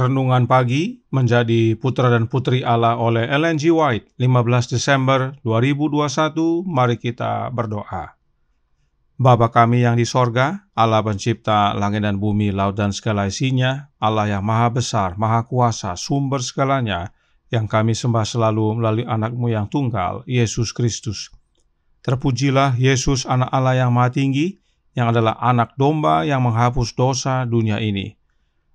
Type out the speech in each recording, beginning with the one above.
Renungan Pagi menjadi Putra dan Putri Allah oleh Ellen G. White, 15 Desember 2021. Mari kita berdoa. Bapa kami yang di sorga, Allah pencipta langit dan bumi, laut dan segala isinya, Allah yang maha besar, maha kuasa, sumber segalanya, yang kami sembah selalu melalui anak-Mu yang tunggal, Yesus Kristus. Terpujilah Yesus, anak Allah yang maha tinggi, yang adalah anak domba yang menghapus dosa dunia ini.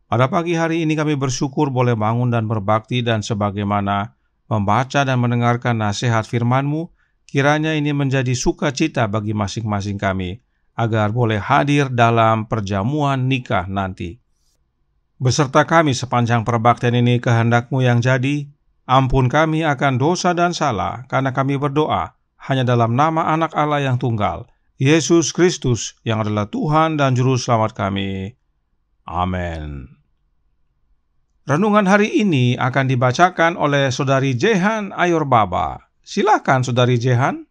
Pada pagi hari ini kami bersyukur boleh bangun dan berbakti, dan sebagaimana membaca dan mendengarkan nasihat firman-Mu, kiranya ini menjadi sukacita bagi masing-masing kami, agar boleh hadir dalam perjamuan nikah nanti. Beserta kami sepanjang perbaktian ini kehendak-Mu yang jadi, ampun kami akan dosa dan salah, karena kami berdoa hanya dalam nama anak Allah yang tunggal, Yesus Kristus, yang adalah Tuhan dan Juru Selamat kami. Amin. Renungan hari ini akan dibacakan oleh Saudari Jehan Ayorbaba. Silakan Saudari Jehan.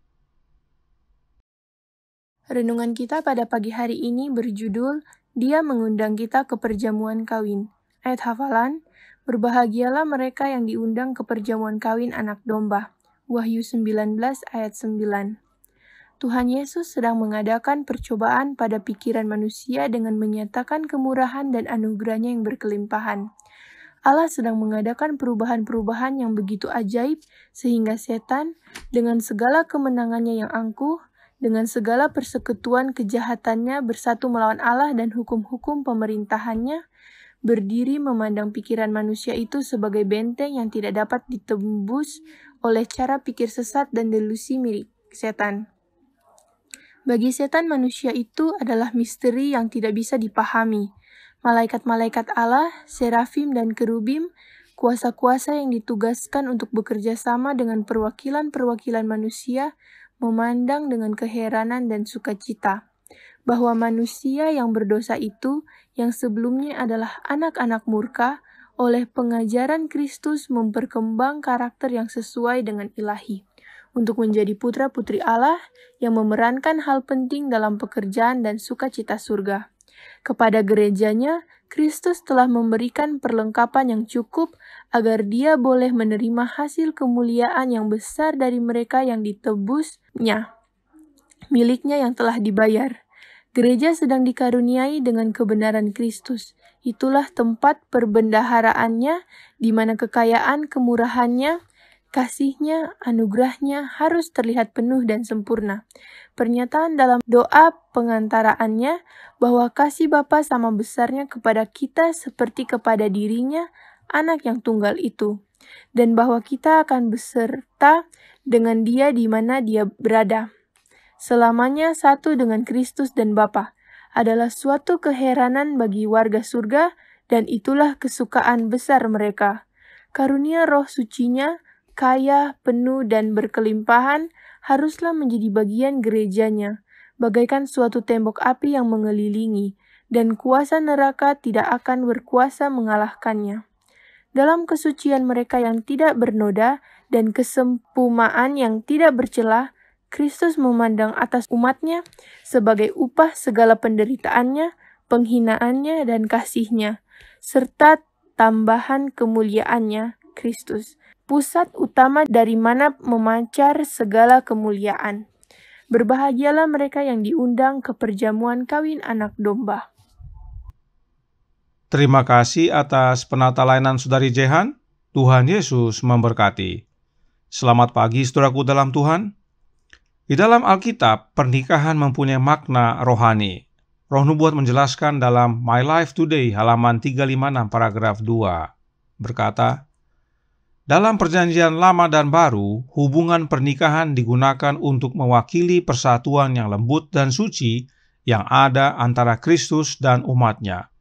Renungan kita pada pagi hari ini berjudul Dia mengundang kita ke perjamuan kawin. Ayat hafalan, berbahagialah mereka yang diundang ke perjamuan kawin anak domba. Wahyu 19 ayat 9. Tuhan Yesus sedang mengadakan percobaan pada pikiran manusia dengan menyatakan kemurahan dan anugerah-Nya yang berkelimpahan. Allah sedang mengadakan perubahan-perubahan yang begitu ajaib sehingga setan dengan segala kemenangannya yang angkuh, dengan segala persekutuan kejahatannya bersatu melawan Allah dan hukum-hukum pemerintahannya, berdiri memandang pikiran manusia itu sebagai benteng yang tidak dapat ditembus oleh cara pikir sesat dan delusi milik setan. Bagi setan, manusia itu adalah misteri yang tidak bisa dipahami. Malaikat-malaikat Allah, serafim dan kerubim, kuasa-kuasa yang ditugaskan untuk bekerja sama dengan perwakilan-perwakilan manusia, memandang dengan keheranan dan sukacita bahwa manusia yang berdosa itu, yang sebelumnya adalah anak-anak murka, oleh pengajaran Kristus memperkembang karakter yang sesuai dengan ilahi, untuk menjadi putra-putri Allah yang memerankan hal penting dalam pekerjaan dan sukacita surga. Kepada gerejanya, Kristus telah memberikan perlengkapan yang cukup agar Dia boleh menerima hasil kemuliaan yang besar dari mereka yang ditebus-Nya, miliknya yang telah dibayar. Gereja sedang dikaruniai dengan kebenaran Kristus. Itulah tempat perbendaharaannya, di mana kekayaan kemurahan-Nya, kasih-Nya, anugerah-Nya harus terlihat penuh dan sempurna. Pernyataan dalam doa pengantaraannya bahwa kasih Bapa sama besarnya kepada kita seperti kepada dirinya, anak yang tunggal itu, dan bahwa kita akan beserta dengan Dia di mana Dia berada, selamanya satu dengan Kristus dan Bapa, adalah suatu keheranan bagi warga surga, dan itulah kesukaan besar mereka. Karunia Roh Suci-Nya, kaya, penuh, dan berkelimpahan, haruslah menjadi bagian gerejanya, bagaikan suatu tembok api yang mengelilingi, dan kuasa neraka tidak akan berkuasa mengalahkannya. Dalam kesucian mereka yang tidak bernoda dan kesempumaan yang tidak bercelah, Kristus memandang atas umat-Nya sebagai upah segala penderitaannya, penghinaannya, dan kasih-Nya, serta tambahan kemuliaannya, Kristus, pusat utama dari mana memancar segala kemuliaan. Berbahagialah mereka yang diundang ke perjamuan kawin anak domba. Terima kasih atas penata layanan Saudari Jehan. Tuhan Yesus memberkati. Selamat pagi saudaraku dalam Tuhan. Di dalam Alkitab, pernikahan mempunyai makna rohani. Roh Nubuat menjelaskan dalam My Life Today halaman 356 paragraf 2 berkata, dalam perjanjian lama dan baru, hubungan pernikahan digunakan untuk mewakili persatuan yang lembut dan suci yang ada antara Kristus dan umat-Nya.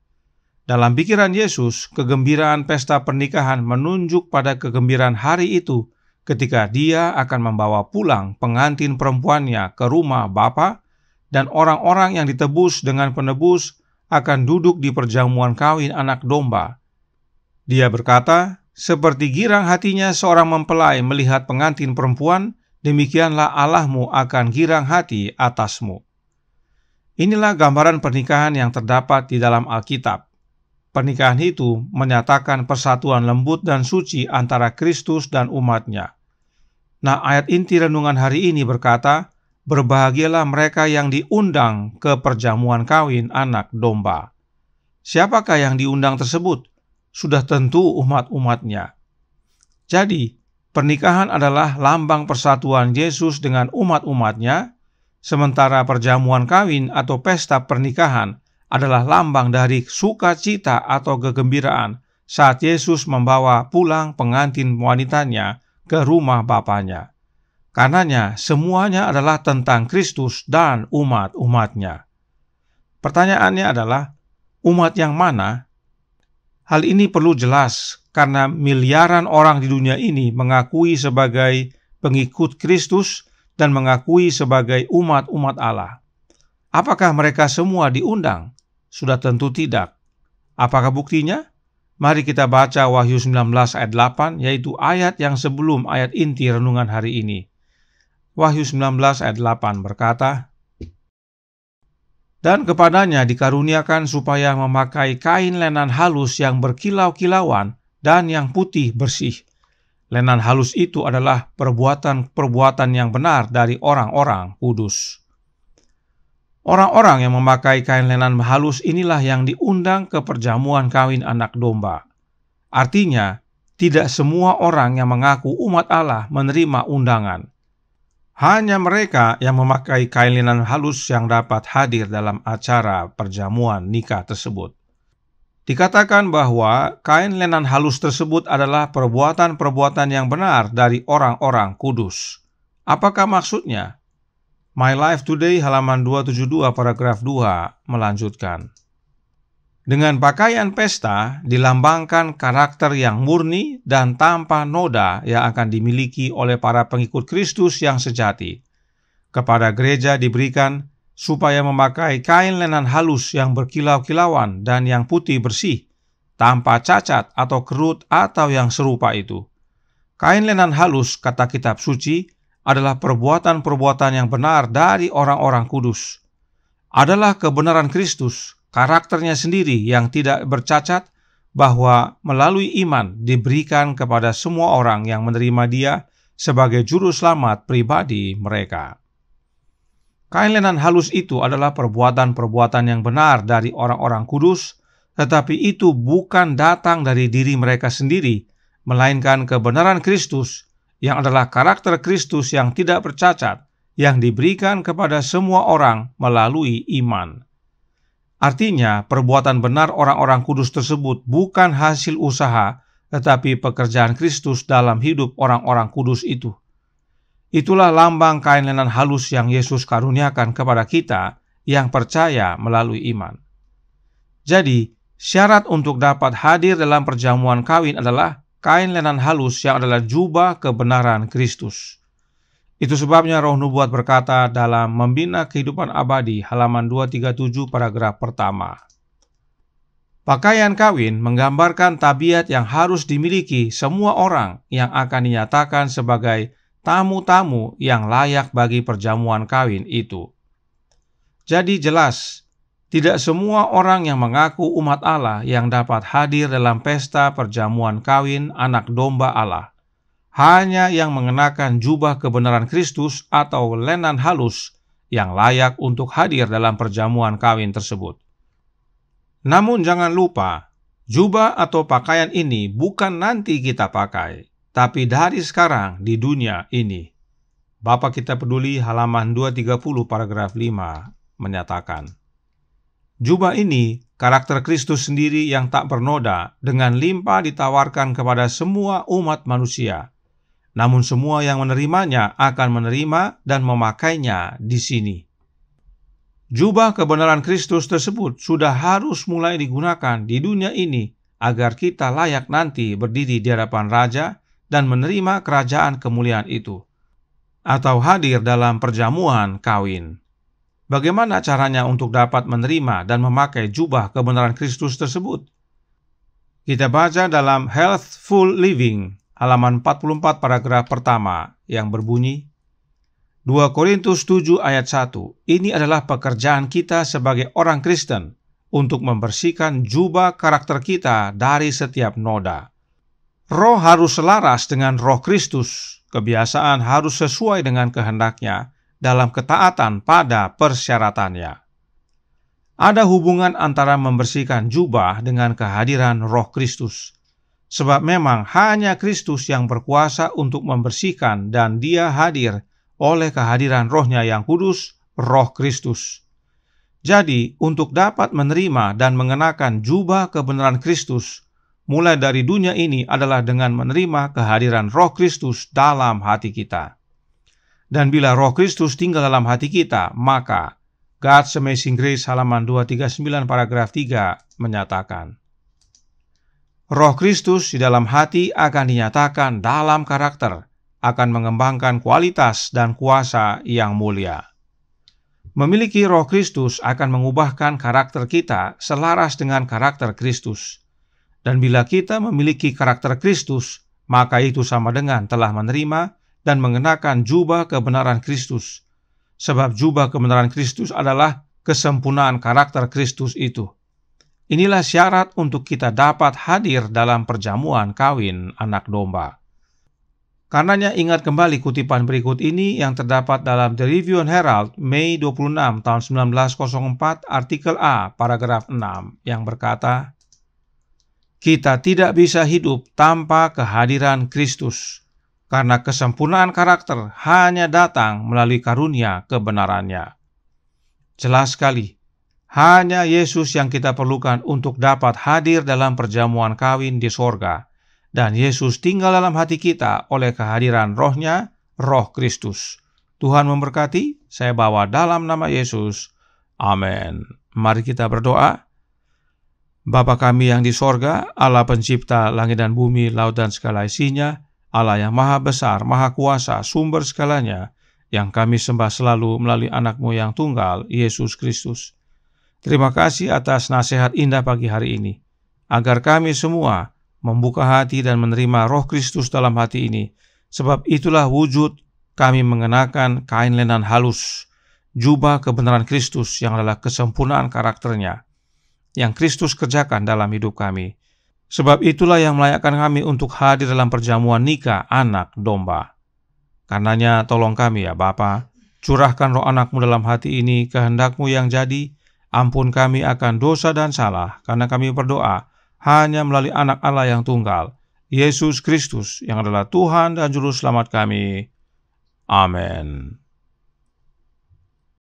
Dalam pikiran Yesus, kegembiraan pesta pernikahan menunjuk pada kegembiraan hari itu ketika Dia akan membawa pulang pengantin perempuannya ke rumah Bapa, dan orang-orang yang ditebus dengan penebus akan duduk di perjamuan kawin anak domba. Dia berkata, seperti girang hatinya seorang mempelai melihat pengantin perempuan, demikianlah Allahmu akan girang hati atasmu. Inilah gambaran pernikahan yang terdapat di dalam Alkitab. pernikahan itu menyatakan persatuan lembut dan suci antara Kristus dan umatnya. Nah, ayat inti renungan hari ini berkata, berbahagialah mereka yang diundang ke perjamuan kawin anak domba. Siapakah yang diundang tersebut? Sudah tentu umat-umatnya. Jadi, pernikahan adalah lambang persatuan Yesus dengan umat-umatnya, sementara perjamuan kawin atau pesta pernikahan adalah lambang dari sukacita atau kegembiraan saat Yesus membawa pulang pengantin wanitanya ke rumah Bapanya. Karenanya, semuanya adalah tentang Kristus dan umat-umatnya. Pertanyaannya adalah, umat yang mana? Hal ini perlu jelas karena miliaran orang di dunia ini mengakui sebagai pengikut Kristus dan mengakui sebagai umat-umat Allah. Apakah mereka semua diundang? Sudah tentu tidak. Apakah buktinya? Mari kita baca Wahyu 19 ayat 8, yaitu ayat yang sebelum ayat inti renungan hari ini. Wahyu 19 ayat 8 berkata, dan kepadanya dikaruniakan supaya memakai kain lenan halus yang berkilau-kilauan dan yang putih bersih. Lenan halus itu adalah perbuatan-perbuatan yang benar dari orang-orang kudus. Orang-orang yang memakai kain lenan halus inilah yang diundang ke perjamuan kawin anak domba. Artinya, tidak semua orang yang mengaku umat Allah menerima undangan. Hanya mereka yang memakai kain lenan halus yang dapat hadir dalam acara perjamuan nikah tersebut. Dikatakan bahwa kain lenan halus tersebut adalah perbuatan-perbuatan yang benar dari orang-orang kudus. Apakah maksudnya? My Life Today halaman 272 paragraf 2 melanjutkan. Dengan pakaian pesta dilambangkan karakter yang murni dan tanpa noda yang akan dimiliki oleh para pengikut Kristus yang sejati. Kepada gereja diberikan supaya memakai kain lenan halus yang berkilau-kilauan dan yang putih bersih, tanpa cacat atau kerut atau yang serupa itu. Kain lenan halus, kata kitab suci, adalah perbuatan-perbuatan yang benar dari orang-orang kudus. Adalah kebenaran Kristus, karakternya sendiri yang tidak bercacat, bahwa melalui iman diberikan kepada semua orang yang menerima Dia sebagai juru selamat pribadi mereka. Kain lenan halus itu adalah perbuatan-perbuatan yang benar dari orang-orang kudus, tetapi itu bukan datang dari diri mereka sendiri, melainkan kebenaran Kristus, yang adalah karakter Kristus yang tidak bercacat, yang diberikan kepada semua orang melalui iman. Artinya, perbuatan benar orang-orang kudus tersebut bukan hasil usaha, tetapi pekerjaan Kristus dalam hidup orang-orang kudus itu. Itulah lambang kain lenan halus yang Yesus karuniakan kepada kita yang percaya melalui iman. Jadi, syarat untuk dapat hadir dalam perjamuan kawin adalah kain lenan halus yang adalah jubah kebenaran Kristus. Itu sebabnya Roh Nubuat berkata dalam Membina Kehidupan Abadi halaman 237 paragraf pertama. Pakaian kawin menggambarkan tabiat yang harus dimiliki semua orang yang akan dinyatakan sebagai tamu-tamu yang layak bagi perjamuan kawin itu. Jadi jelas, tidak semua orang yang mengaku umat Allah yang dapat hadir dalam pesta perjamuan kawin anak domba Allah. Hanya yang mengenakan jubah kebenaran Kristus atau lenan halus yang layak untuk hadir dalam perjamuan kawin tersebut. Namun jangan lupa, jubah atau pakaian ini bukan nanti kita pakai, tapi dari sekarang di dunia ini. Bapa Kita Peduli halaman 230 paragraf 5 menyatakan, jubah ini karakter Kristus sendiri yang tak bernoda dengan limpah ditawarkan kepada semua umat manusia. Namun semua yang menerimanya akan menerima dan memakainya di sini. Jubah kebenaran Kristus tersebut sudah harus mulai digunakan di dunia ini agar kita layak nanti berdiri di hadapan Raja dan menerima kerajaan kemuliaan itu, atau hadir dalam perjamuan kawin. Bagaimana caranya untuk dapat menerima dan memakai jubah kebenaran Kristus tersebut? Kita baca dalam Healthful Living halaman 44 paragraf pertama yang berbunyi, 2 Korintus 7 ayat 1, ini adalah pekerjaan kita sebagai orang Kristen untuk membersihkan jubah karakter kita dari setiap noda. Roh harus selaras dengan Roh Kristus, kebiasaan harus sesuai dengan kehendaknya dalam ketaatan pada persyaratannya. Ada hubungan antara membersihkan jubah dengan kehadiran Roh Kristus, sebab memang hanya Kristus yang berkuasa untuk membersihkan dan Dia hadir oleh kehadiran Roh-Nya yang kudus, Roh Kristus. Jadi, untuk dapat menerima dan mengenakan jubah kebenaran Kristus, mulai dari dunia ini adalah dengan menerima kehadiran Roh Kristus dalam hati kita. Dan bila Roh Kristus tinggal dalam hati kita, maka God's Amazing Grace halaman 239 paragraf 3 menyatakan, Roh Kristus di dalam hati akan dinyatakan dalam karakter, akan mengembangkan kualitas dan kuasa yang mulia. Memiliki Roh Kristus akan mengubahkan karakter kita selaras dengan karakter Kristus. Dan bila kita memiliki karakter Kristus, maka itu sama dengan telah menerima dan mengenakan jubah kebenaran Kristus. Sebab jubah kebenaran Kristus adalah kesempurnaan karakter Kristus itu. Inilah syarat untuk kita dapat hadir dalam perjamuan kawin anak domba. Karenanya ingat kembali kutipan berikut ini yang terdapat dalam The Review and Herald, Mei 26 tahun 1904, artikel A, paragraf 6, yang berkata, kita tidak bisa hidup tanpa kehadiran Kristus, karena kesempurnaan karakter hanya datang melalui karunia kebenarannya. Jelas sekali, hanya Yesus yang kita perlukan untuk dapat hadir dalam perjamuan kawin di sorga. Dan Yesus tinggal dalam hati kita oleh kehadiran Roh-Nya, Roh Kristus. Tuhan memberkati, saya bawa dalam nama Yesus. Amin. Mari kita berdoa. Bapa kami yang di sorga, Allah pencipta langit dan bumi, laut dan segala isinya, Allah yang maha besar, maha kuasa, sumber segalanya, yang kami sembah selalu melalui anak-Mu yang tunggal, Yesus Kristus. Terima kasih atas nasihat indah pagi hari ini, agar kami semua membuka hati dan menerima Roh Kristus dalam hati ini, sebab itulah wujud kami mengenakan kain lenan halus, jubah kebenaran Kristus yang adalah kesempurnaan karakternya, yang Kristus kerjakan dalam hidup kami. Sebab itulah yang melayakkan kami untuk hadir dalam perjamuan nikah anak domba. Karenanya tolong kami ya Bapa, curahkan roh anak-Mu dalam hati ini, kehendak-Mu yang jadi, ampun kami akan dosa dan salah, karena kami berdoa hanya melalui anak Allah yang tunggal, Yesus Kristus, yang adalah Tuhan dan Juru Selamat kami. Amin.